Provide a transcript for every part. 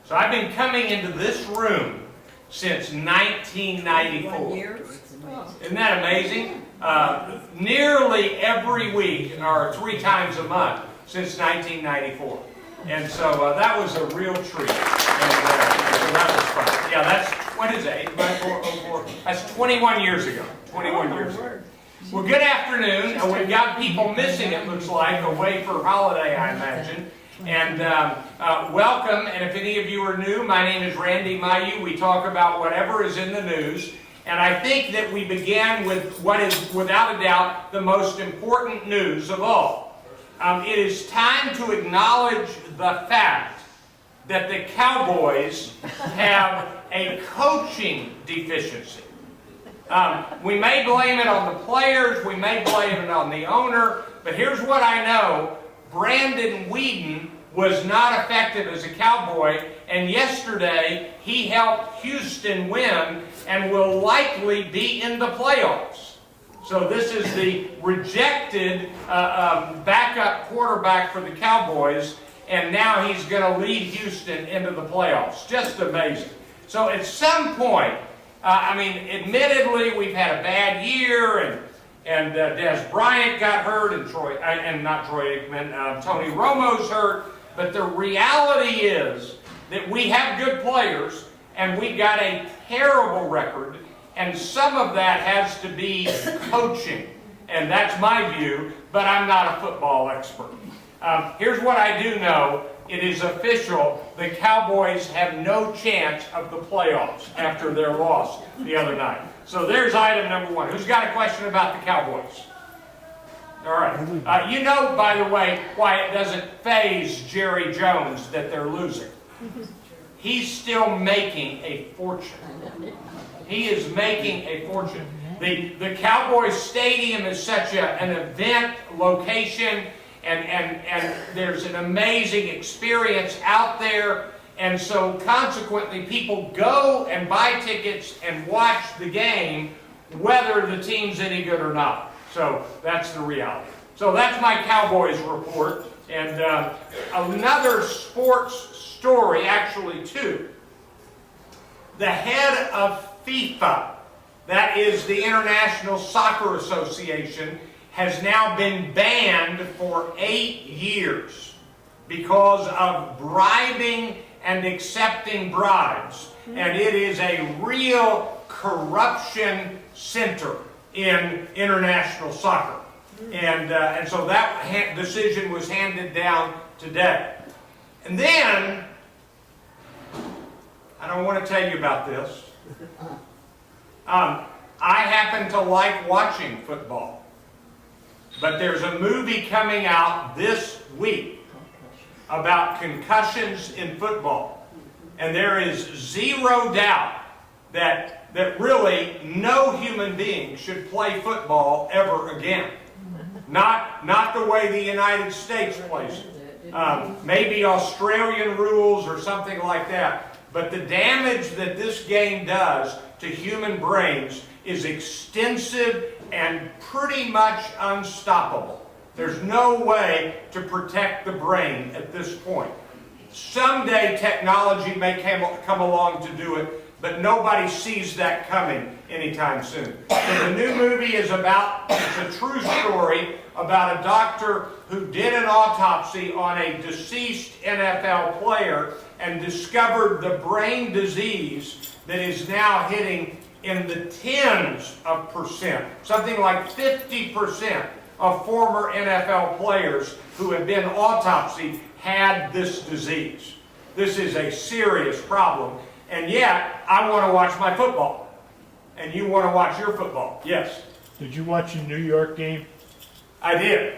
So I've been coming into this room since 1994. Isn't that amazing? Nearly every week, or 3 times a month, since 1994. And so that was a real treat. And so that was fun. Yeah, that's, what is that? 8x4, that's 21 years ago. 21 years ago. Well, good afternoon. We've got people missing, it looks like, away for holiday, I imagine. And welcome. And if any of you are new, my name is Randy Mayeux. We talk about whatever is in the news. And I think that we begin with what is, without a doubt, the most important news of all. It is time to acknowledge the fact that the Cowboys have a coaching deficiency. We may blame it on the players, we may blame it on the owner, but here's what I know. Brandon Weeden was not effective as a Cowboy, and yesterday he helped Houston win and will likely be in the playoffs. So this is the rejected backup quarterback for the Cowboys, and now he's going to lead Houston into the playoffs. Just amazing. So at some point, I mean, admittedly, we've had a bad year, and Des Bryant got hurt, and Tony Romo's hurt. But the reality is that we have good players, and we got a terrible record, and some of that has to be coaching. And that's my view, but I'm not a football expert. Here's what I do know. It is official. The Cowboys have no chance of the playoffs after their loss the other night. So there's item number 1. Who's got a question about the Cowboys? All right. You know, by the way, why it doesn't faze Jerry Jones that they're losing. He's still making a fortune. He is making a fortune. The Cowboys Stadium is such an event location, and there's an amazing experience out there. And so consequently, people go and buy tickets and watch the game, whether the team's any good or not. So that's the reality. So that's my Cowboys report. And another sports story, actually 2. The head of FIFA, that is the International Soccer Association, has now been banned for 8 years because of bribing and accepting bribes. And it is a real corruption center in international soccer. And so that decision was handed down today. And then, I don't want to tell you about this. I happen to like watching football. But there's a movie coming out this week about concussions in football. And there is zero doubt that really no human being should play football ever again. Not the way the United States plays it. Maybe Australian rules or something like that. But the damage that this game does to human brains is extensive and pretty much unstoppable. There's no way to protect the brain at this point. Someday technology may come along to do it, but nobody sees that coming anytime soon. So the new movie is it's a true story about a doctor who did an autopsy on a deceased NFL player and discovered the brain disease that is now hitting in the tens of percent, something like 50% of former NFL players who have been autopsied had this disease. This is a serious problem, and yet I want to watch my football, and you want to watch your football. Yes? Did you watch the New York game? I did.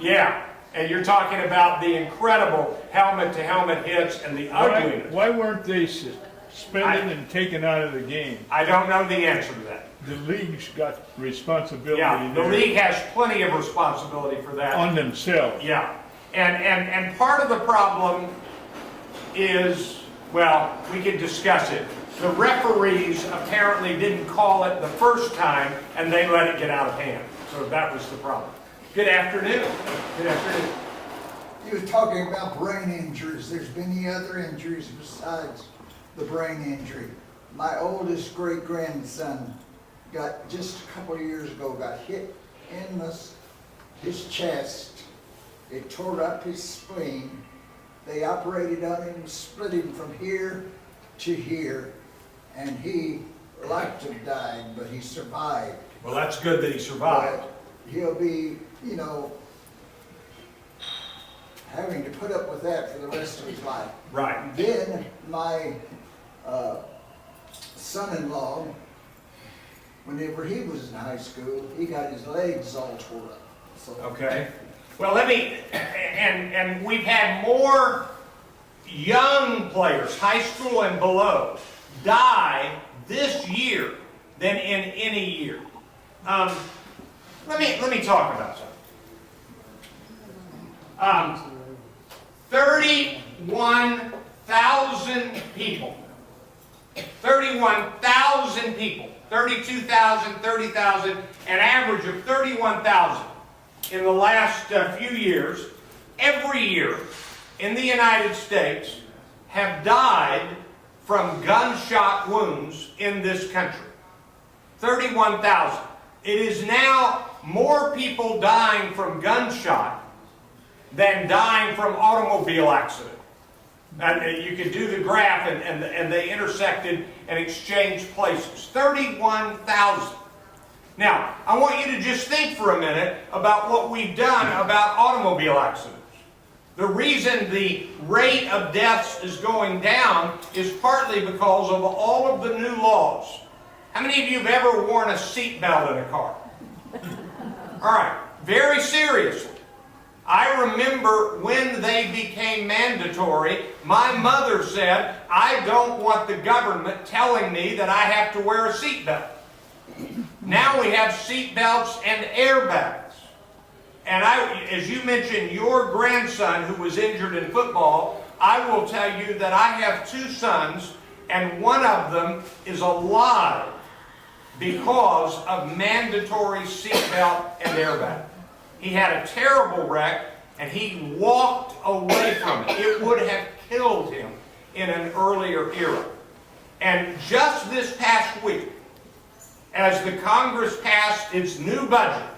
Yeah. And you're talking about the incredible helmet-to-helmet hits and the ugliness. Why weren't they suspended and taken out of the game? I don't know the answer to that. The league's got responsibility. Yeah, the league has plenty of responsibility for that. On themselves. Yeah. And part of the problem is, well, we could discuss it. The referees apparently didn't call it the first time, and they let it get out of hand. So that was the problem. Good afternoon. Good afternoon. You were talking about brain injuries. There's many other injuries besides the brain injury. My oldest great-grandson got, just a couple of years ago, got hit in his chest. It tore up his spleen. They operated on him, split him from here to here, and he liked to have died, but he survived. Well, that's good that he survived. But he'll be, you know, having to put up with that for the rest of his life. Right. Then my son-in-law, whenever he was in high school, he got his legs all tore up. So, Okay. Well, and we've had more young players, high school and below, die this year than in any year. Let me talk about something. 31,000 people. 31,000 people. 32,000, 30,000, an average of 31,000 in the last few years, every year in the United States have died from gunshot wounds in this country. 31,000. It is now more people dying from gunshot than dying from automobile accident. And you could do the graph, and they intersected and exchanged places. 31,000. Now, I want you to just think for a minute about what we've done about automobile accidents. The reason the rate of deaths is going down is partly because of all of the new laws. How many of you have ever worn a seatbelt in a car? All right, very seriously. I remember when they became mandatory, my mother said, I don't want the government telling me that I have to wear a seatbelt. Now we have seatbelts and airbags. And as you mentioned, your grandson who was injured in football, I will tell you that I have two sons, and one of them is alive because of mandatory seatbelt and airbag. He had a terrible wreck, and he walked away from it. It would have killed him in an earlier era. And just this past week, as the Congress passed its new budget,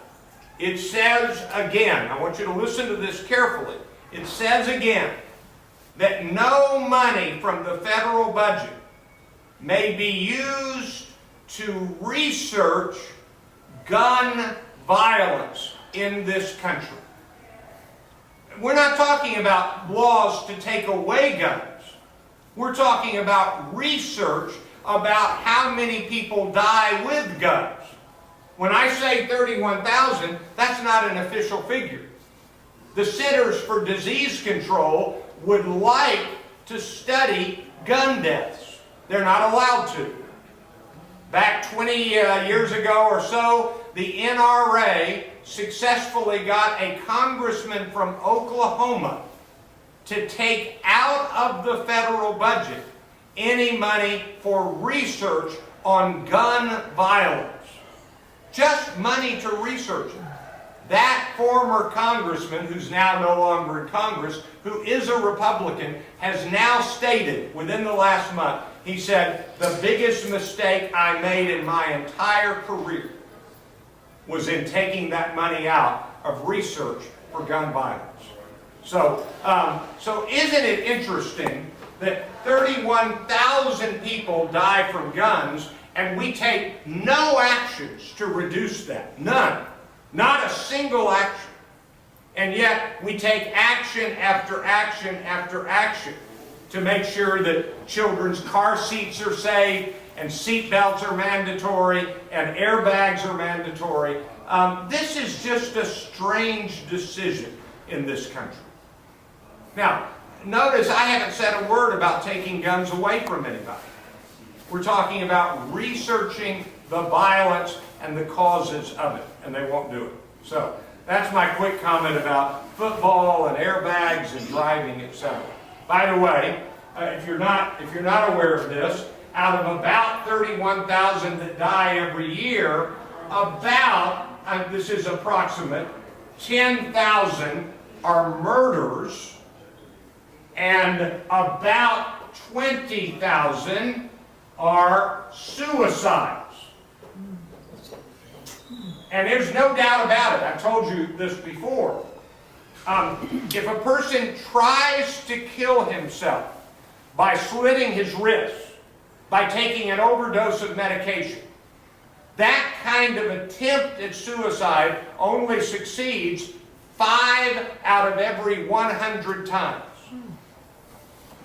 it says again, I want you to listen to this carefully, it says again that no money from the federal budget may be used to research gun violence in this country. We're not talking about laws to take away guns. We're talking about research about how many people die with guns. When I say 31,000, that's not an official figure. The Centers for Disease Control would like to study gun deaths. They're not allowed to. Back 20 years ago or so, the NRA successfully got a congressman from Oklahoma to take out of the federal budget any money for research on gun violence. Just money to research it. That former congressman, who's now no longer in Congress, who is a Republican, has now stated within the last month, he said, the biggest mistake I made in my entire career was in taking that money out of research for gun violence. So isn't it interesting that 31,000 people die from guns and we take no actions to reduce that? None. Not a single action. And yet we take action after action after action to make sure that children's car seats are safe and seat belts are mandatory and airbags are mandatory. This is just a strange decision in this country. Now, notice I haven't said a word about taking guns away from anybody. We're talking about researching the violence and the causes of it, and they won't do it. So that's my quick comment about football and airbags and driving, etc. By the way, if you're not aware of this, out of about 31,000 that die every year, about, this is approximate, 10,000 are murders, and about 20,000 are suicides. And there's no doubt about it. I've told you this before. If a person tries to kill himself by slitting his wrists, by taking an overdose of medication, that kind of attempt at suicide only succeeds 5 out of every 100 times.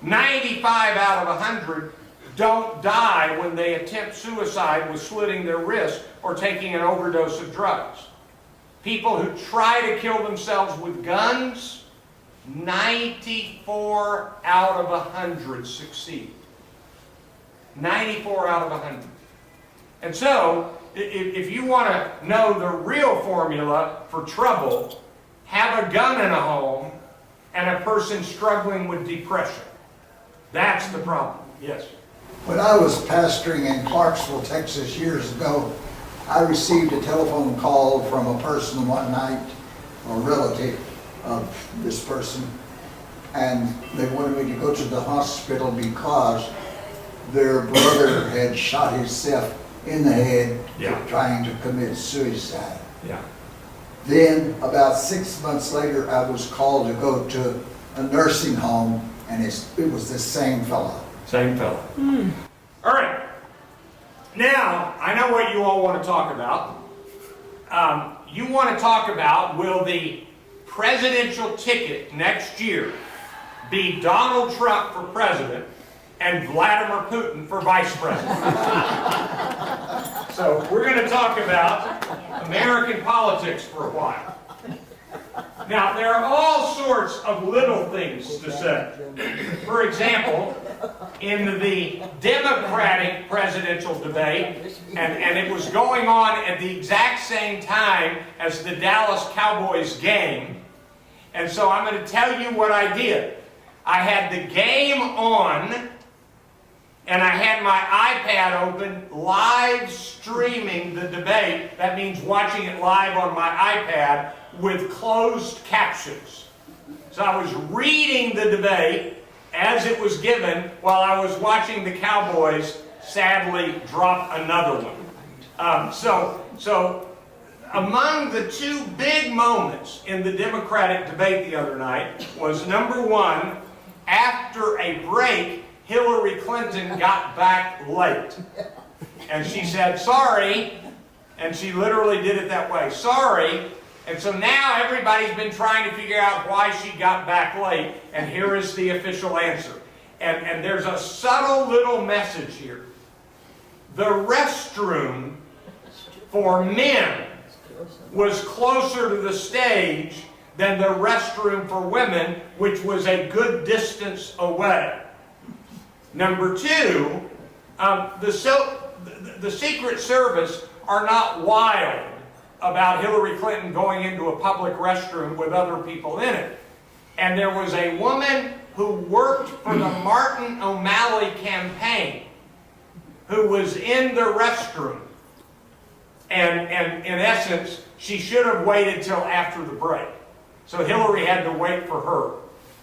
95 out of 100 don't die when they attempt suicide with slitting their wrists or taking an overdose of drugs. People who try to kill themselves with guns, 94 out of 100 succeed. 94 out of 100. And so, if you want to know the real formula for trouble, have a gun in a home and a person struggling with depression. That's the problem. Yes. When I was pastoring in Clarksville, Texas years ago, I received a telephone call from a person one night, a relative of this person, and they wanted me to go to the hospital because their brother had shot himself in the head trying to commit suicide. Yeah. Then, about 6 months later, I was called to go to a nursing home, and it was the same fellow. Same fellow. All right. Now, I know what you all want to talk about. You want to talk about, will the presidential ticket next year be Donald Trump for president and Vladimir Putin for vice president? So we're going to talk about American politics for a while. Now, there are all sorts of little things to say. For example, in the Democratic presidential debate, and it was going on at the exact same time as the Dallas Cowboys game, and so I'm going to tell you what I did. I had the game on, and I had my iPad open, live streaming the debate. That means watching it live on my iPad with closed captions. So I was reading the debate as it was given while I was watching the Cowboys sadly drop another one. So among the two big moments in the Democratic debate the other night was, number one, after a break, Hillary Clinton got back late. And she said, sorry, and she literally did it that way, sorry. And so now everybody's been trying to figure out why she got back late, and here is the official answer. And there's a subtle little message here. The restroom for men was closer to the stage than the restroom for women, which was a good distance away. Number two, the Secret Service are not wild about Hillary Clinton going into a public restroom with other people in it. And there was a woman who worked for the Martin O'Malley campaign who was in the restroom. And in essence, she should have waited till after the break. So Hillary had to wait for her.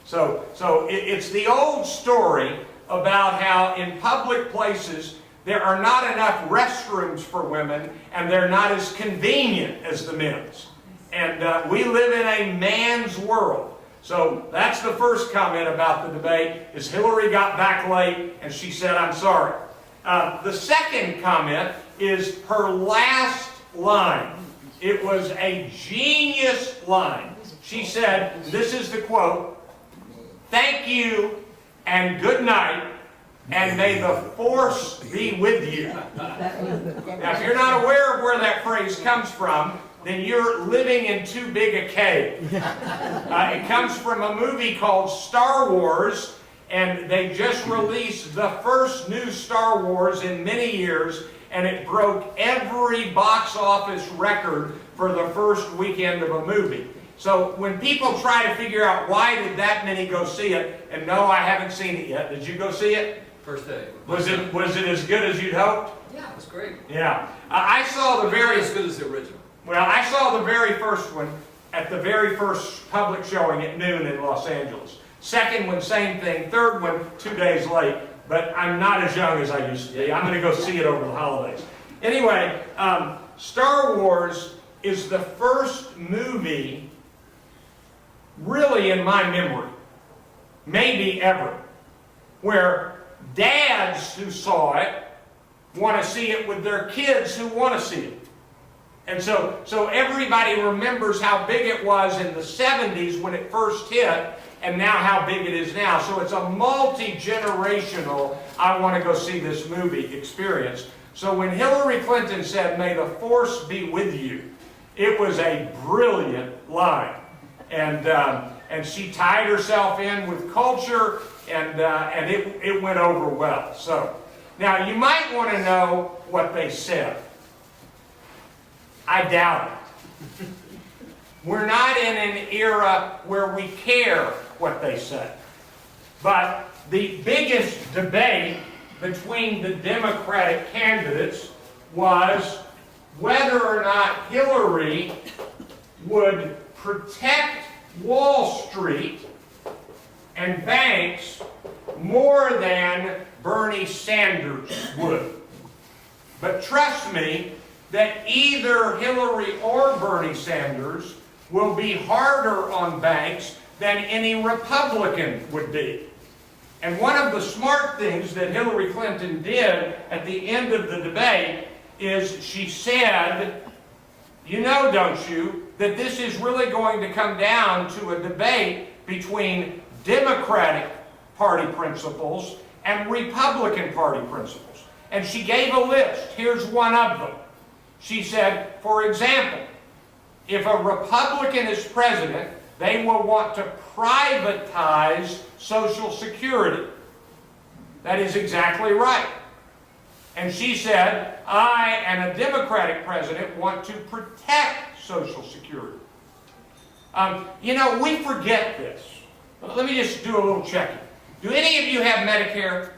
So it's the old story about how in public places there are not enough restrooms for women, and they're not as convenient as the men's. And we live in a man's world. So that's the first comment about the debate, is Hillary got back late and she said, I'm sorry. The second comment is her last line. It was a genius line. She said, this is the quote, "Thank you and good night, and may the force be with you." Now, if you're not aware of where that phrase comes from, then you're living in too big a cave. It comes from a movie called Star Wars, and they just released the first new Star Wars in many years, and it broke every box office record for the first weekend of a movie. So when people try to figure out why did that many go see it, and no, I haven't seen it yet. Did you go see it? First day. Was it as good as you'd hoped? Yeah, it was great. Yeah. I saw the very... Not as good as the original. Well, I saw the very first one, at the very first public showing at noon in Los Angeles. Second one, same thing. Third one, 2 days late. But I'm not as young as I used to be. I'm going to go see it over the holidays. Anyway, Star Wars is the first movie, really in my memory, maybe ever, where dads who saw it want to see it with their kids who want to see it. And so everybody remembers how big it was in the 70s when it first hit, and now how big it is now. So it's a multi-generational, I want to go see this movie experience. So when Hillary Clinton said, "May the force be with you," it was a brilliant line. And she tied herself in with culture, and it went over well. So now you might want to know what they said. I doubt it. We're not in an era where we care what they say. But the biggest debate between the Democratic candidates was whether or not Hillary would protect Wall Street and banks more than Bernie Sanders would. But trust me, that either Hillary or Bernie Sanders will be harder on banks than any Republican would be. And one of the smart things that Hillary Clinton did at the end of the debate is she said, "You know, don't you, that this is really going to come down to a debate between Democratic Party principles and Republican Party principles." And she gave a list. Here's one of them. She said, for example, if a Republican is president, they will want to privatize Social Security. That is exactly right. And she said, I and a Democratic president want to protect Social Security. You know, we forget this. Let me just do a little checking. Do any of you have Medicare?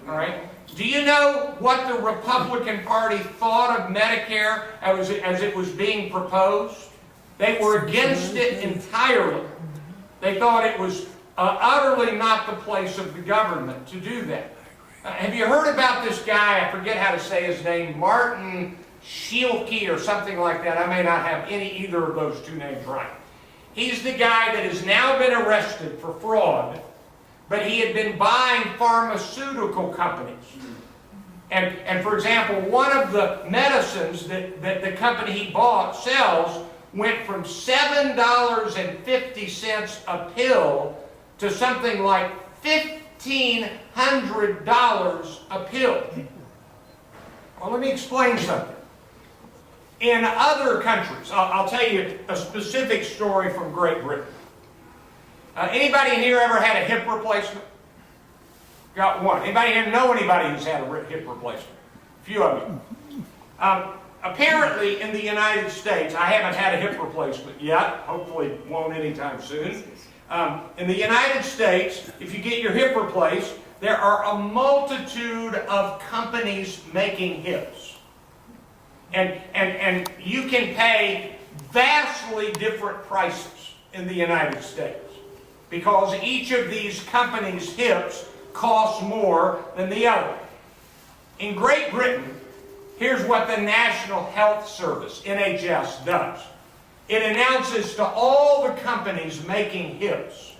All right. Do you know what the Republican Party thought of Medicare as it was being proposed? They were against it entirely. They thought it was utterly not the place of the government to do that. Have you heard about this guy, I forget how to say his name, Martin Schielke or something like that? I may not have either of those two names right. He's the guy that has now been arrested for fraud, but he had been buying pharmaceutical companies. And for example, one of the medicines that the company he bought sells went from $7.50 a pill to something like $1,500 a pill. Well, let me explain something. In other countries, I'll tell you a specific story from Great Britain. Anybody in here ever had a hip replacement? Got one. Anybody here know anybody who's had a hip replacement? A few of you. Apparently, in the United States, I haven't had a hip replacement yet. Hopefully, won't anytime soon. In the United States, if you get your hip replaced, there are a multitude of companies making hips. And you can pay vastly different prices in the United States because each of these companies' hips costs more than the other. In Great Britain, here's what the National Health Service, NHS, does. It announces to all the companies making hips,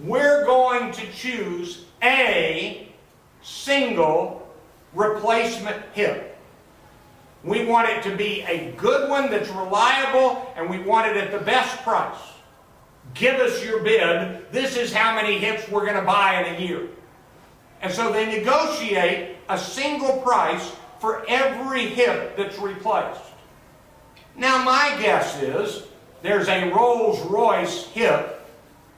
we're going to choose a single replacement hip. We want it to be a good one that's reliable, and we want it at the best price. Give us your bid. This is how many hips we're going to buy in a year. And so they negotiate a single price for every hip that's replaced. Now my guess is there's a Rolls-Royce hip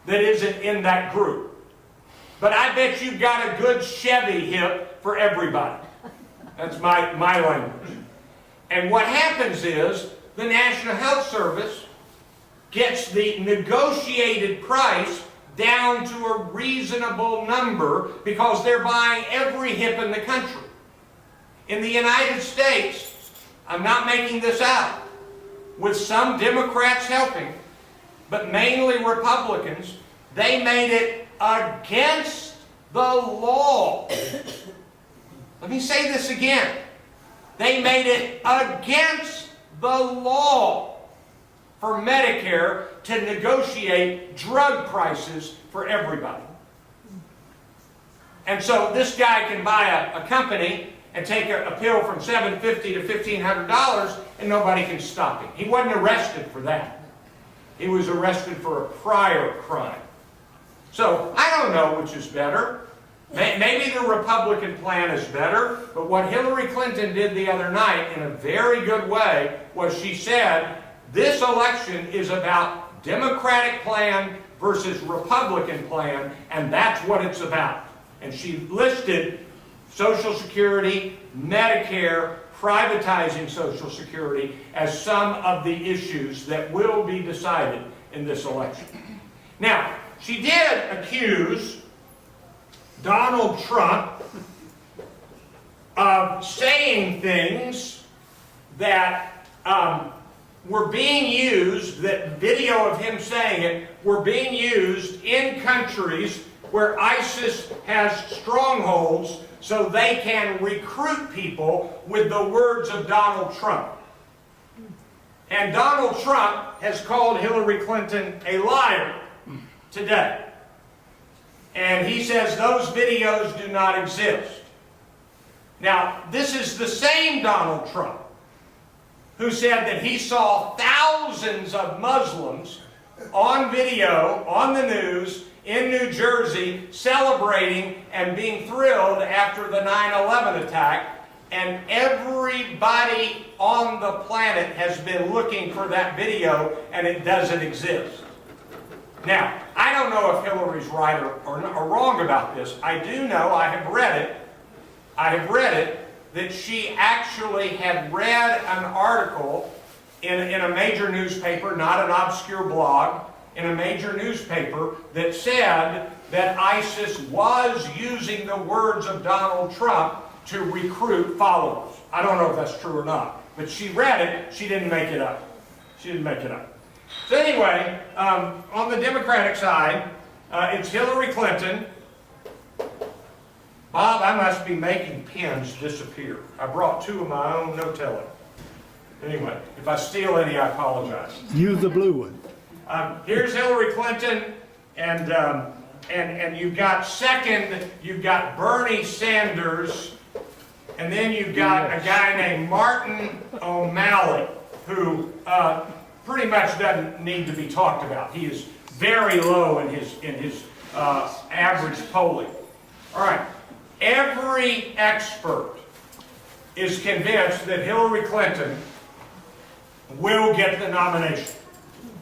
that isn't in that group. But I bet you've got a good Chevy hip for everybody. That's my language. And what happens is the National Health Service gets the negotiated price down to a reasonable number because they're buying every hip in the country. In the United States, I'm not making this up, with some Democrats helping, but mainly Republicans, they made it against the law. Let me say this again. They made it against the law for Medicare to negotiate drug prices for everybody. And so this guy can buy a company and take a pill from $750 to $1,500 and nobody can stop him. He wasn't arrested for that. He was arrested for a prior crime. So I don't know which is better. Maybe the Republican plan is better, but what Hillary Clinton did the other night in a very good way was she said, this election is about Democratic plan versus Republican plan, and that's what it's about. And she listed Social Security, Medicare, privatizing Social Security as some of the issues that will be decided in this election. Now, she did accuse Donald Trump of saying things that were being used, that video of him saying it, were being used in countries where ISIS has strongholds so they can recruit people with the words of Donald Trump. And Donald Trump has called Hillary Clinton a liar today. And he says those videos do not exist. Now, this is the same Donald Trump who said that he saw thousands of Muslims on video, on the news, in New Jersey, celebrating and being thrilled after the 9/11 attack, and everybody on the planet has been looking for that video, and it doesn't exist. Now, I don't know if Hillary's right or wrong about this. I do know, I have read it, that she actually had read an article in a major newspaper, not an obscure blog, in a major newspaper that said that ISIS was using the words of Donald Trump to recruit followers. I don't know if that's true or not, but she read it, she didn't make it up. She didn't make it up. So anyway, on the Democratic side, it's Hillary Clinton. Bob, I must be making pens disappear. I brought two of my own, no telling. Anyway, if I steal any, I apologize. Use the blue one. Here's Hillary Clinton, and you've got second, you've got Bernie Sanders, and then you've got a guy named Martin O'Malley, who pretty much doesn't need to be talked about. He is very low in his average polling. All right, every expert is convinced that Hillary Clinton will get the nomination.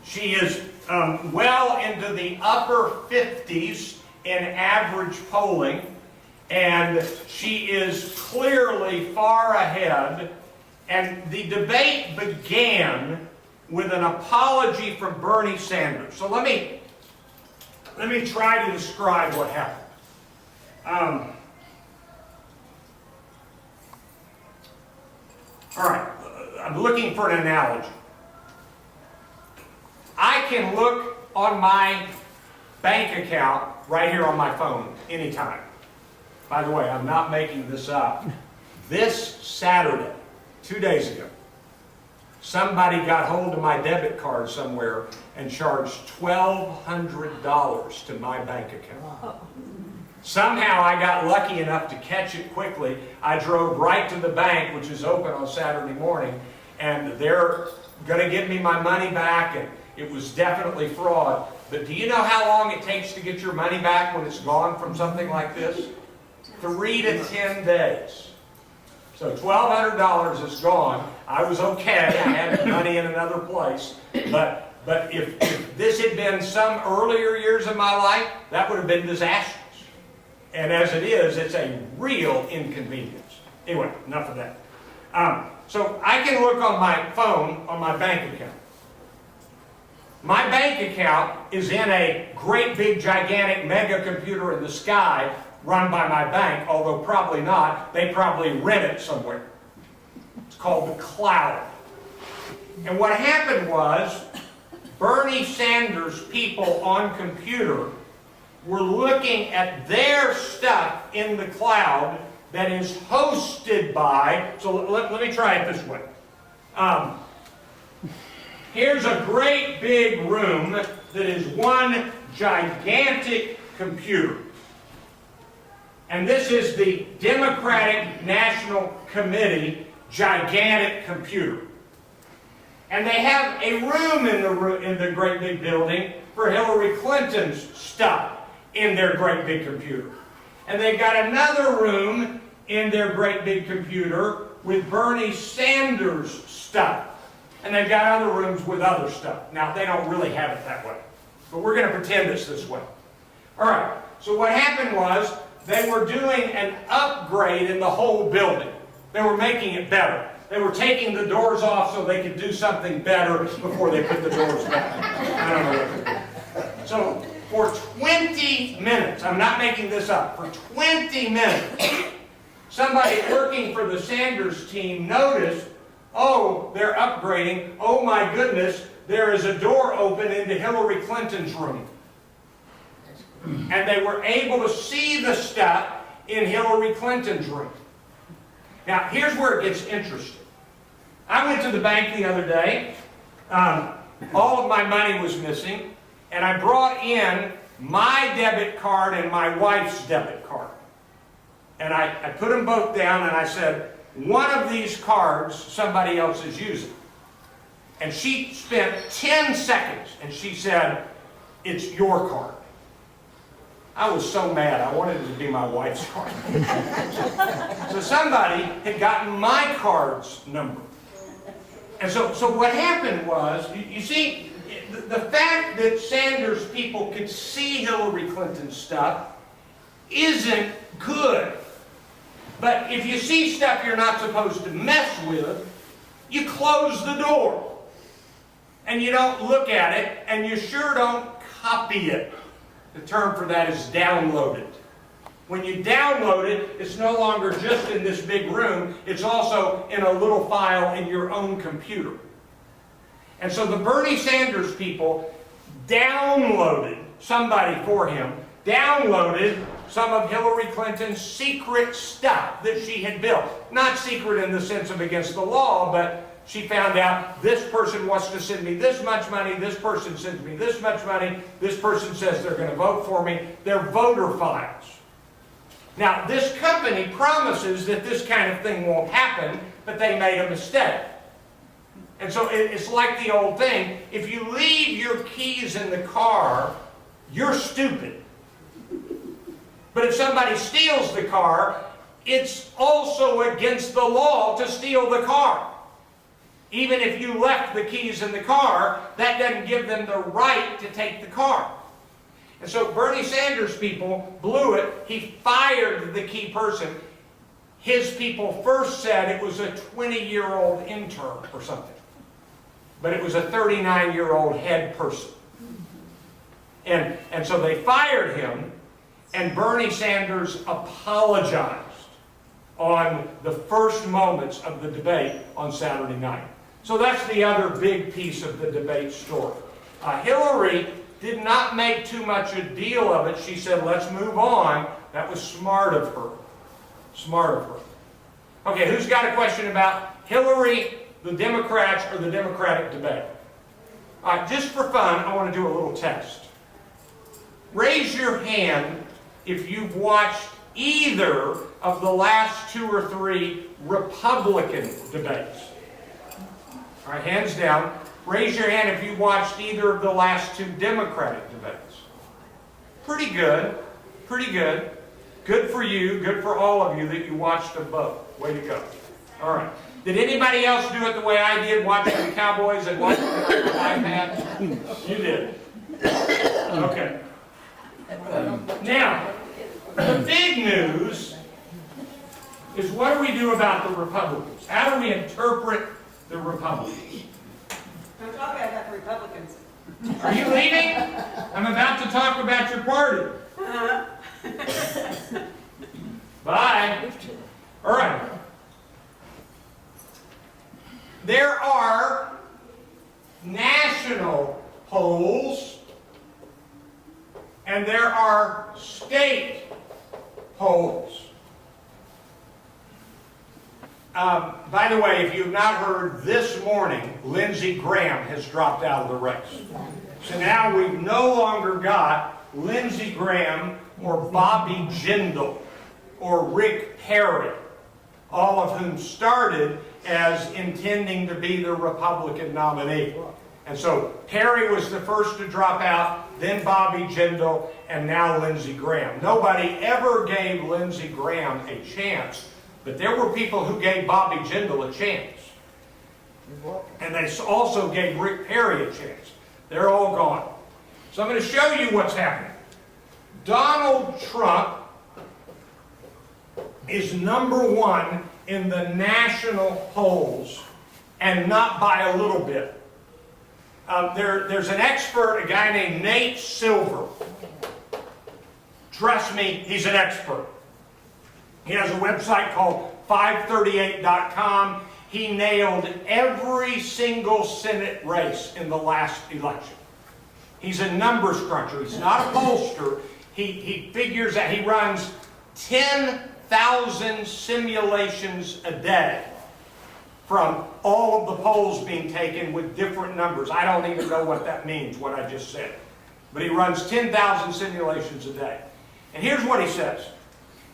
She is well into the upper 50s in average polling, and she is clearly far ahead. And the debate began with an apology from Bernie Sanders. So let me try to describe what happened. All right, I'm looking for an analogy. I can look on my bank account right here on my phone anytime. By the way, I'm not making this up. This Saturday, 2 days ago, somebody got hold of my debit card somewhere and charged $1,200 to my bank account. Somehow I got lucky enough to catch it quickly. I drove right to the bank, which is open on Saturday morning, and they're going to give me my money back, and it was definitely fraud. But do you know how long it takes to get your money back when it's gone from something like this? 3 to 10 days. So $1,200 is gone. I was okay. I had money in another place. But if this had been some earlier years of my life, that would have been disastrous. And as it is, it's a real inconvenience. Anyway, enough of that. So I can look on my phone, on my bank account. My bank account is in a great big gigantic mega computer in the sky run by my bank, although probably not. They probably rent it somewhere. It's called the cloud. And what happened was, Bernie Sanders people on computer were looking at their stuff in the cloud that is hosted by, so let me try it this way. Here's a great big room that is one gigantic computer. And this is the Democratic National Committee gigantic computer. And they have a room in the great big building for Hillary Clinton's stuff in their great big computer. And they've got another room in their great big computer with Bernie Sanders stuff. And they've got other rooms with other stuff. Now, they don't really have it that way. But we're going to pretend it's this way. All right, so what happened was they were doing an upgrade in the whole building. They were making it better. They were taking the doors off so they could do something better before they put the doors back. I don't know what to do. So for 20 minutes, I'm not making this up, for 20 minutes, somebody working for the Sanders team noticed, oh, they're upgrading, oh my goodness, there is a door open into Hillary Clinton's room. And they were able to see the stuff in Hillary Clinton's room. Now, here's where it gets interesting. I went to the bank the other day. All of my money was missing. And I brought in my debit card and my wife's debit card. And I put them both down and I said, one of these cards somebody else is using. And she spent 10 seconds and she said, it's your card. I was so mad, I wanted it to be my wife's card. So somebody had gotten my card's number. And so what happened was, you see, the fact that Sanders people could see Hillary Clinton's stuff isn't good. But if you see stuff you're not supposed to mess with, you close the door. And you don't look at it, and you sure don't copy it. The term for that is download it. When you download it, it's no longer just in this big room, it's also in a little file in your own computer. And so the Bernie Sanders people downloaded, somebody for him, downloaded some of Hillary Clinton's secret stuff that she had built. Not secret in the sense of against the law, but she found out this person wants to send me this much money, this person sends me this much money, this person says they're going to vote for me. They're voter files. Now, this company promises that this kind of thing won't happen, but they made a mistake. And so it's like the old thing, if you leave your keys in the car, you're stupid. But if somebody steals the car, it's also against the law to steal the car. Even if you left the keys in the car, that doesn't give them the right to take the car. And so Bernie Sanders people blew it. He fired the key person. His people first said it was a 20-year-old intern or something. But it was a 39-year-old head person. And so they fired him, and Bernie Sanders apologized on the first moments of the debate on Saturday night. So that's the other big piece of the debate story. Hillary did not make too much a deal of it. She said, let's move on. That was smart of her. Smart of her. Okay, who's got a question about Hillary, the Democrats, or the Democratic debate? Just for fun, I want to do a little test. Raise your hand if you've watched either of the last 2 or 3 Republican debates. All right, hands down. Raise your hand if you watched either of the last 2 Democratic debates. Pretty good. Pretty good. Good for you. Good for all of you that you watched them both. Way to go. All right. Did anybody else do it the way I did, watching the Cowboys and watching it on the iPad? You did. Okay. Now, the big news is what do we do about the Republicans? How do we interpret the Republicans? I'm talking about the Republicans. Are you leaving? I'm about to talk about your party. Bye. All right. There are are state polls. By the way, if you've not heard, this morning, Lindsey Graham has dropped out of the race. So now we've no longer got Lindsey Graham or Bobby Jindal or Rick Perry, all of whom started as intending to be the Republican nominee. And so Perry was the first to drop out, then Bobby Jindal, and now Lindsey Graham. Nobody ever gave Lindsey Graham a chance, but there were people who gave Bobby Jindal a chance. And they also gave Rick Perry a chance. They're all gone. So I'm going to show you what's happening. Donald Trump is #1 in the national polls, and not by a little bit. There's an expert, a guy named Nate Silver. Trust me, he's an expert. He has a website called 538.com. He nailed every single Senate race in the last election. He's a numbers cruncher. He's not a pollster. He figures that he runs 10,000 simulations a day from all of the polls being taken with different numbers. I don't even know what that means, what I just said. But he runs 10,000 simulations a day. And here's what he says.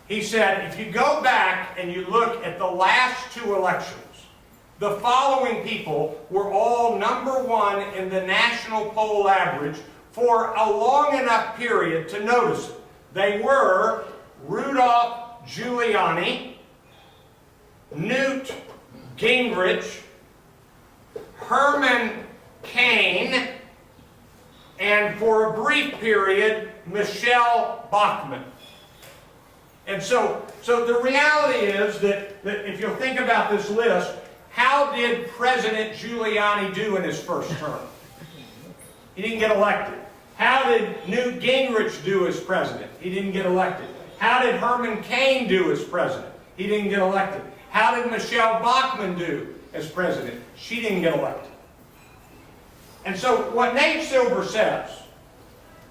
He said, if you go back and you look at the last 2 elections, the following people were all #1 in the national poll average for a long enough period to notice it. They were Rudolph Giuliani, Newt Gingrich, Herman Cain, and for a brief period, Michelle Bachmann. And so the reality is that if you'll think about this list, how did President Giuliani do in his first term? He didn't get elected. How did Newt Gingrich do as president? He didn't get elected. How did Herman Cain do as president? He didn't get elected. How did Michelle Bachmann do as president? She didn't get elected. And so what Nate Silver says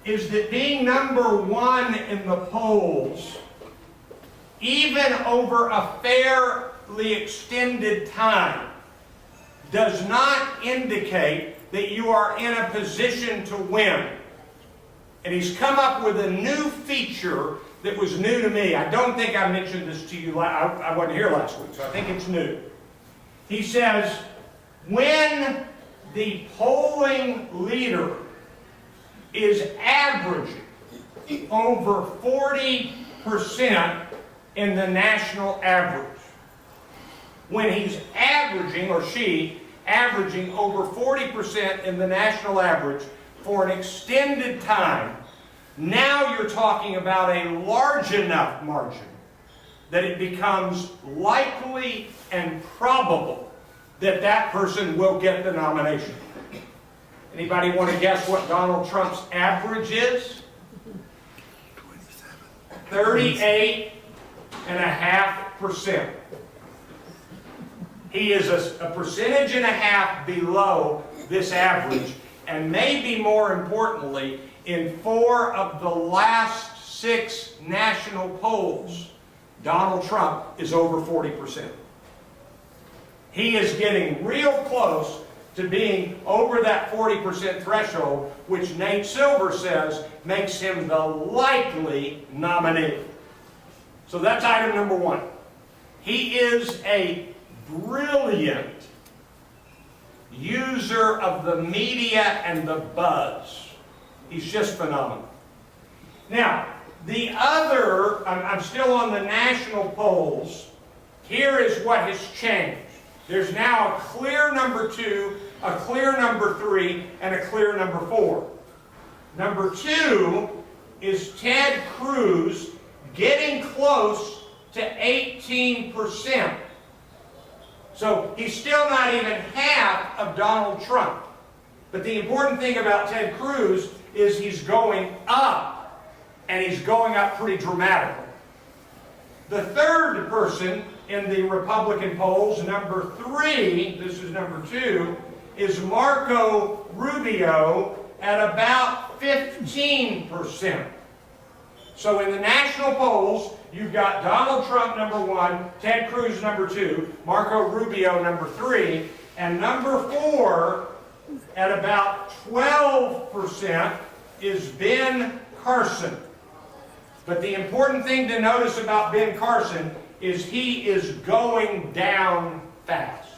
is that being #1 in the polls, even over a fairly extended time, does not indicate that you are in a position to win. And he's come up with a new feature that was new to me. I don't think I mentioned this to you. I wasn't here last week, so I think it's new. He says, when the polling leader is averaging over 40% in the national average, when he's averaging, or she, averaging over 40% in the national average for an extended time, now you're talking about a large enough margin that it becomes likely and probable that that person will get the nomination. Anybody want to guess what Donald Trump's average is? 38.5%. He is a percentage and a half below this average, and maybe more importantly, in 4 of the last 6 national polls, Donald Trump is over 40%. He is getting real close to being over that 40% threshold, which Nate Silver says makes him the likely nominee. So that's item #1. He is a brilliant user of the media and the buzz. He's just phenomenal. Now, the other, I'm still on the national polls. Here is what has changed. There's now a clear #2, a clear #3, and a clear #4. #2 is Ted Cruz getting close to 18%. So he's still not even half of Donald Trump. But the important thing about Ted Cruz is he's going up, and he's going up pretty dramatically. The third person in the Republican polls, #3, this is #2, is Marco Rubio at about 15%. So in the national polls, you've got Donald Trump number 1, Ted Cruz number 2, Marco Rubio number 3, and number 4 at about 12% is Ben Carson. But the important thing to notice about Ben Carson is he is going down fast.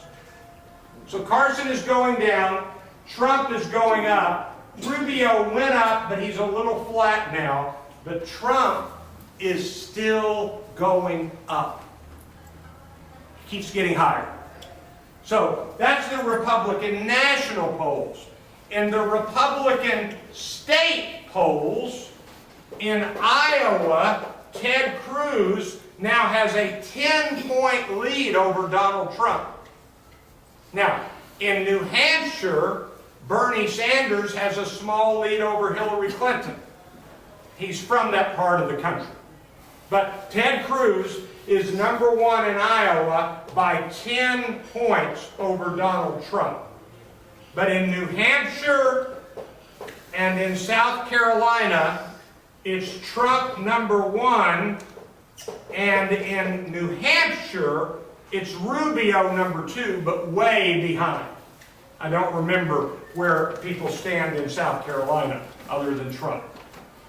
So Carson is going down, Trump is going up, Rubio went up, but he's a little flat now, but Trump is still going up. He keeps getting higher. So that's the Republican national polls. In the Republican state polls, in Iowa, Ted Cruz now has a 10-point lead over Donald Trump. Now, in New Hampshire, Bernie Sanders has a small lead over Hillary Clinton. He's from that part of the country. But Ted Cruz is number 1 in Iowa by 10 points over Donald Trump. But in New Hampshire and in South Carolina, it's Trump number 1, and in New Hampshire, it's Rubio number 2, but way behind. I don't remember where people stand in South Carolina other than Trump.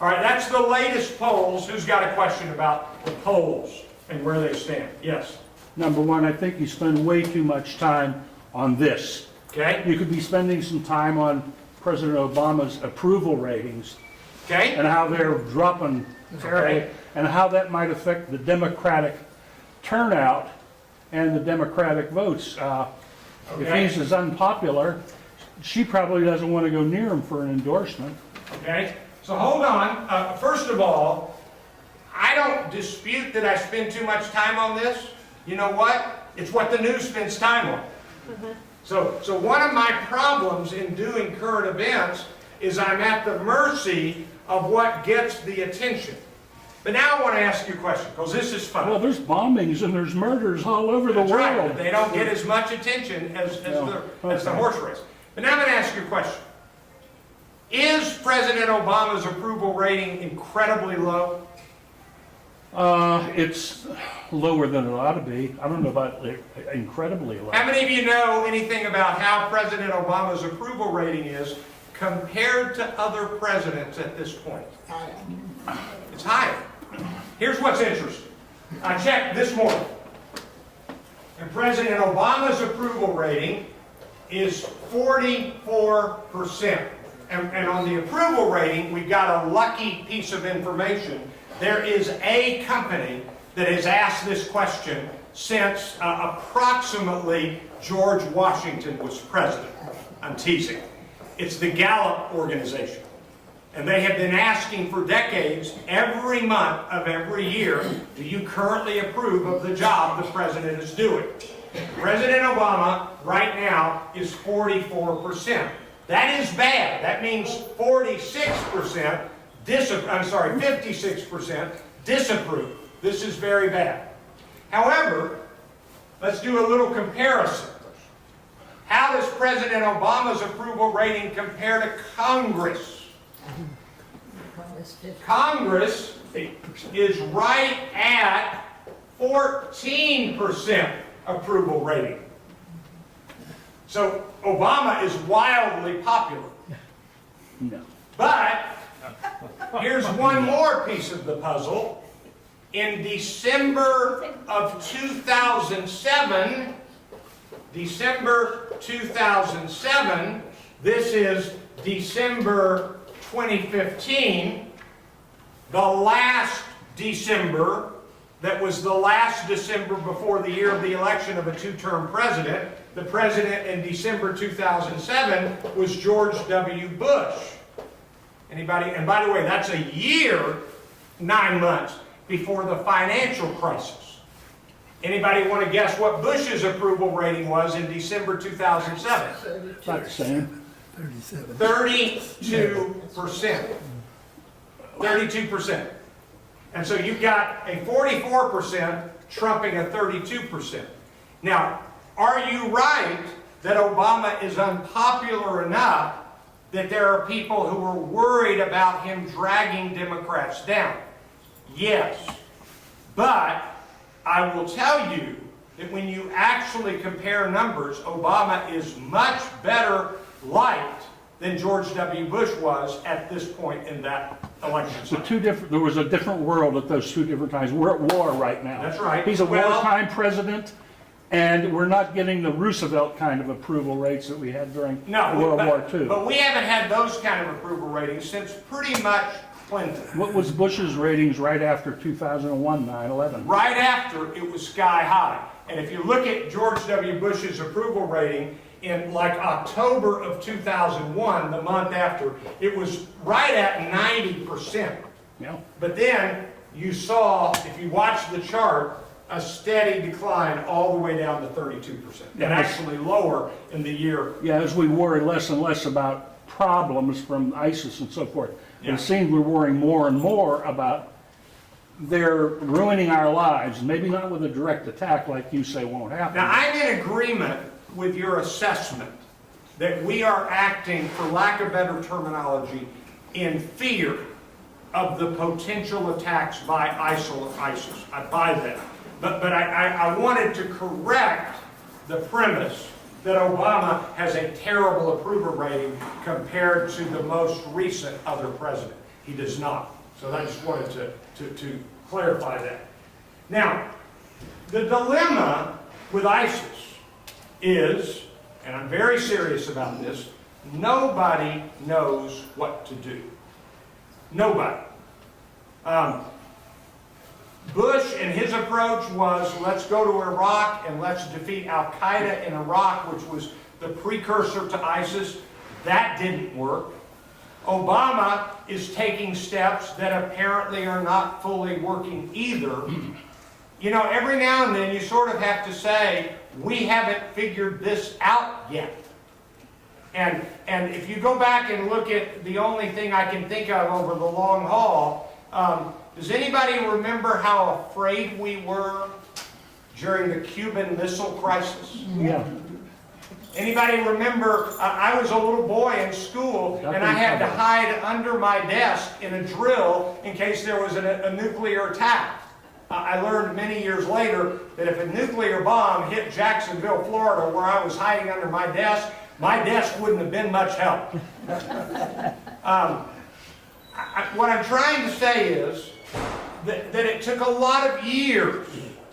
All right, that's the latest polls. Who's got a question about the polls and where they stand? Yes. Number one, I think you spend way too much time on this. Okay. You could be spending some time on President Obama's approval ratings Okay. and how they're dropping terribly, and how that might affect the Democratic turnout and the Democratic votes. If Okay. he's as unpopular, she probably doesn't want to go near him for an endorsement. Okay. So hold on. First of all, I don't dispute that I spend too much time on this. You know what? It's what the news spends time on. So one of my problems in doing current events is I'm at the mercy of what gets the attention. But now I want to ask you a question, because this is fun. Well, there's bombings and there's murders all over the That's right, world. but they don't get as much attention as the horse race. But now I'm going to ask you a question. Is President Obama's approval rating incredibly low? It's lower than it ought to be. I don't know about incredibly low. How many of you know anything about how President Obama's approval rating is compared to other presidents at this point? It's higher. Here's what's interesting. I checked this morning, and President Obama's approval rating is 44%. And on the approval rating, we got a lucky piece of information. There is a company that has asked this question since approximately George Washington was president. I'm teasing. It's the Gallup organization. And they have been asking for decades, every month of every year, do you currently approve of the job the president is doing? President Obama, right now, is 44%. That is bad. That means 56% 56% disapprove. This is very bad. However, let's do a little comparison. How does President Obama's approval rating compare to Congress? Congress is right at 14% approval rating. So Obama is wildly popular. No. But here's one more piece of the puzzle. In December of 2007, this is December 2015, the last December, that was the last December before the year of the election of a two-term president. The president in December 2007 was George W. Bush. Anybody? And by the way, that's a year, 9 months before the financial crisis. Anybody want to guess what Bush's approval rating was in December 2007? About the same. 32%. 32%. And so you've got a 44% trumping a 32%. Now, are you right that Obama is unpopular enough that there are people who are worried about him dragging Democrats down? Yes. But I will tell you that when you actually compare numbers, Obama is much better liked than George W. Bush was at this point in that election cycle. There was a different world at those two different times. We're at war right now. That's right. He's a Well- wartime president, and we're not getting the Roosevelt kind of approval rates that we had during World War II. But we haven't had those kind of approval ratings since pretty much Clinton. What was Bush's ratings right after 2001, 9/11? Right after, it was sky high. And if you look at George W. Bush's approval rating in like October of 2001, the month after, it was right at 90%. Yeah. But then you saw, if you watch the chart, a steady decline all the way down to 32%. And actually lower in the year. Yeah, as we worry less and less about problems from ISIS and so forth. Yeah. It seems we're worrying more and more about they're ruining our lives, maybe not with a direct attack like you say won't happen. Now, I'm in agreement with your assessment that we are acting, for lack of better terminology, in fear of the potential attacks by ISIL or ISIS. I buy that. But I wanted to correct the premise that Obama has a terrible approval rating compared to the most recent other president. He does not. So I just wanted to clarify that. Now, the dilemma with ISIS is, and I'm very serious about this, nobody knows what to do. Nobody. Bush and his approach was, let's go to Iraq and let's defeat Al-Qaeda in Iraq, which was the precursor to ISIS. That didn't work. Obama is taking steps that apparently are not fully working either. You know, every now and then you sort of have to say, we haven't figured this out yet. And if you go back and look at the only thing I can think of over the long haul, does anybody remember how afraid we were during the Cuban Missile Crisis? Yeah. Anybody remember, I was a little boy in school and I had to hide under my desk in a drill in case there was a nuclear attack. I learned many years later that if a nuclear bomb hit Jacksonville, Florida, where I was hiding under my desk wouldn't have been much help. What I'm trying to say is that it took a lot of years,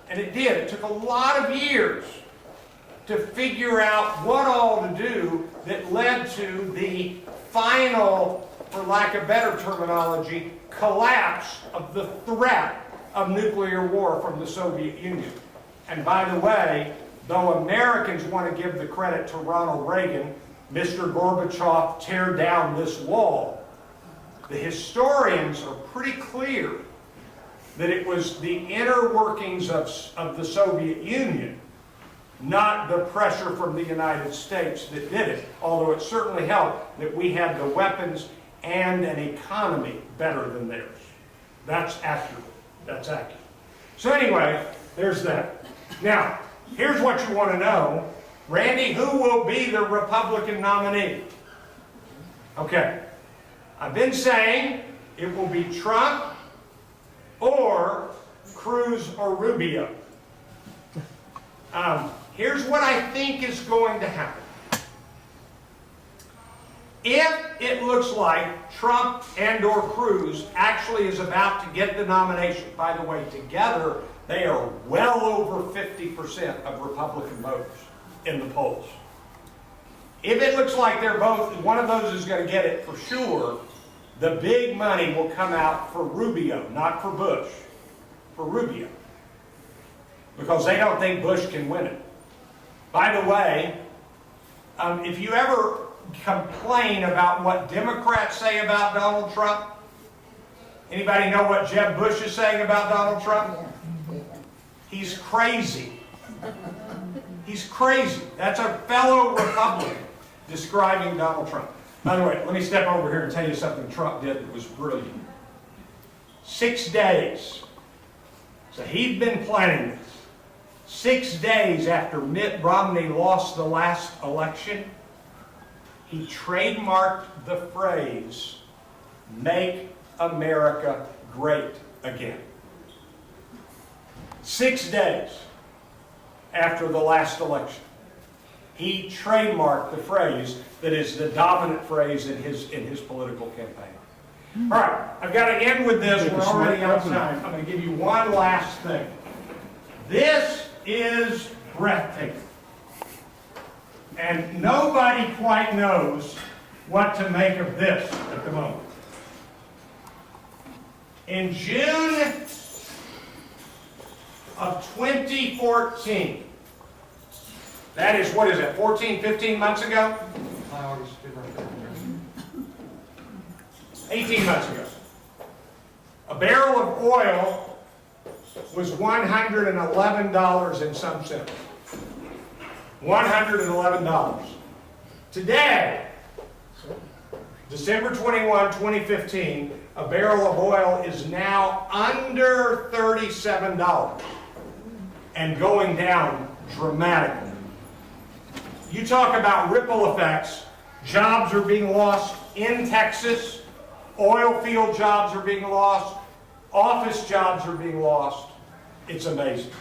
and it took a lot of years to figure out what all to do that led to the final, for lack of better terminology, collapse of the threat of nuclear war from the Soviet Union. And by the way, though Americans want to give the credit to Ronald Reagan, Mr. Gorbachev tear down this wall, the historians are pretty clear that it was the inner workings of the Soviet Union, not the pressure from the United States, that did it, although it certainly helped that we had the weapons and an economy better than theirs. That's accurate. That's accurate. So anyway, there's that. Now, here's what you want to know. Randy, who will be the Republican nominee? Okay. I've been saying it will be Trump or Cruz or Rubio. Here's what I think is going to happen. If it looks like Trump and or Cruz actually is about to get the nomination, by the way, together they are well over 50% of Republican voters in the polls. If it looks like they're both, one of those is going to get it for sure, the big money will come out for Rubio, not for Bush, for Rubio. Because they don't think Bush can win it. By the way, if you ever complain about what Democrats say about Donald Trump, anybody know what Jeb Bush is saying about Donald Trump? He's crazy. He's crazy. That's a fellow Republican describing Donald Trump. By the way, let me step over here and tell you something Trump did that was brilliant. 6 days. So he'd been planning this. 6 days after Mitt Romney lost the last election, he trademarked the phrase, "Make America Great again. 6 days after the last election, he trademarked the phrase that is the dominant phrase in his political campaign. All right, I've got to end with this. We're already out of time. I'm going to give you one last thing. This is breathtaking. And nobody quite knows what to make of this at the moment. In June of 2014, that is, what is it, 14, 15 months ago? 18 months ago. A barrel of oil was $111 and some cents. $111. Today, December 21, 2015, a barrel of oil is now under $37 and going down dramatically. You talk about ripple effects. Jobs are being lost in Texas. Oil field jobs are being lost. Office jobs are being lost. It's amazing.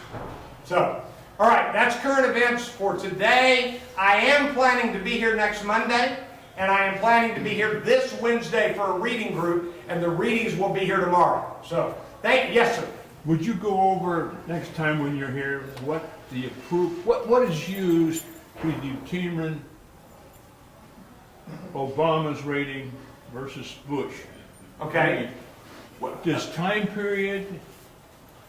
So, all right, that's current events for today. I am planning to be here next Monday, and I am planning to be here this Wednesday for a reading group, and the readings will be here tomorrow. So, yes, sir. Would you go over next time when you're here what what is used to determine Obama's rating versus Bush? Okay. Does time period,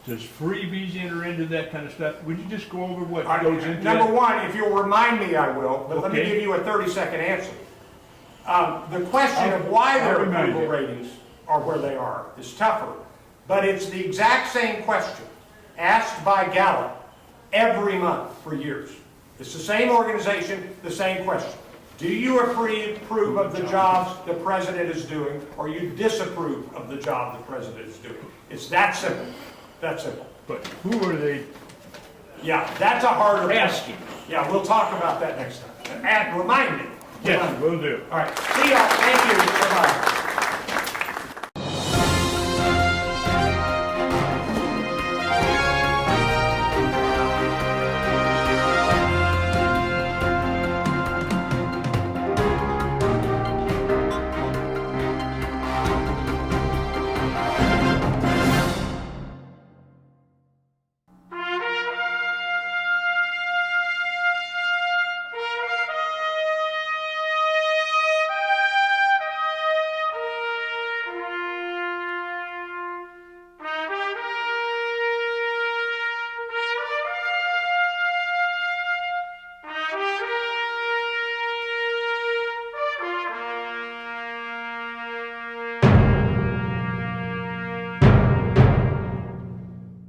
does freebies enter into that kind of stuff? Would you just go over what goes into Number that? one, if you'll remind me, I will, but let me Okay. give you a 30-second answer. The question of why their I'll remind approval you. ratings are where they are is tougher, but it's the exact same question asked by Gallup every month for years. It's the same organization, the same question. Do you approve of the jobs the president is doing, or you disapprove of the job the president is doing? It's that simple. That simple. But who are they Yeah, that's a harder asking? Yeah, we'll talk about that next time. And remind me. Yes, will do. All right. See y'all. Thank you. Bye-bye.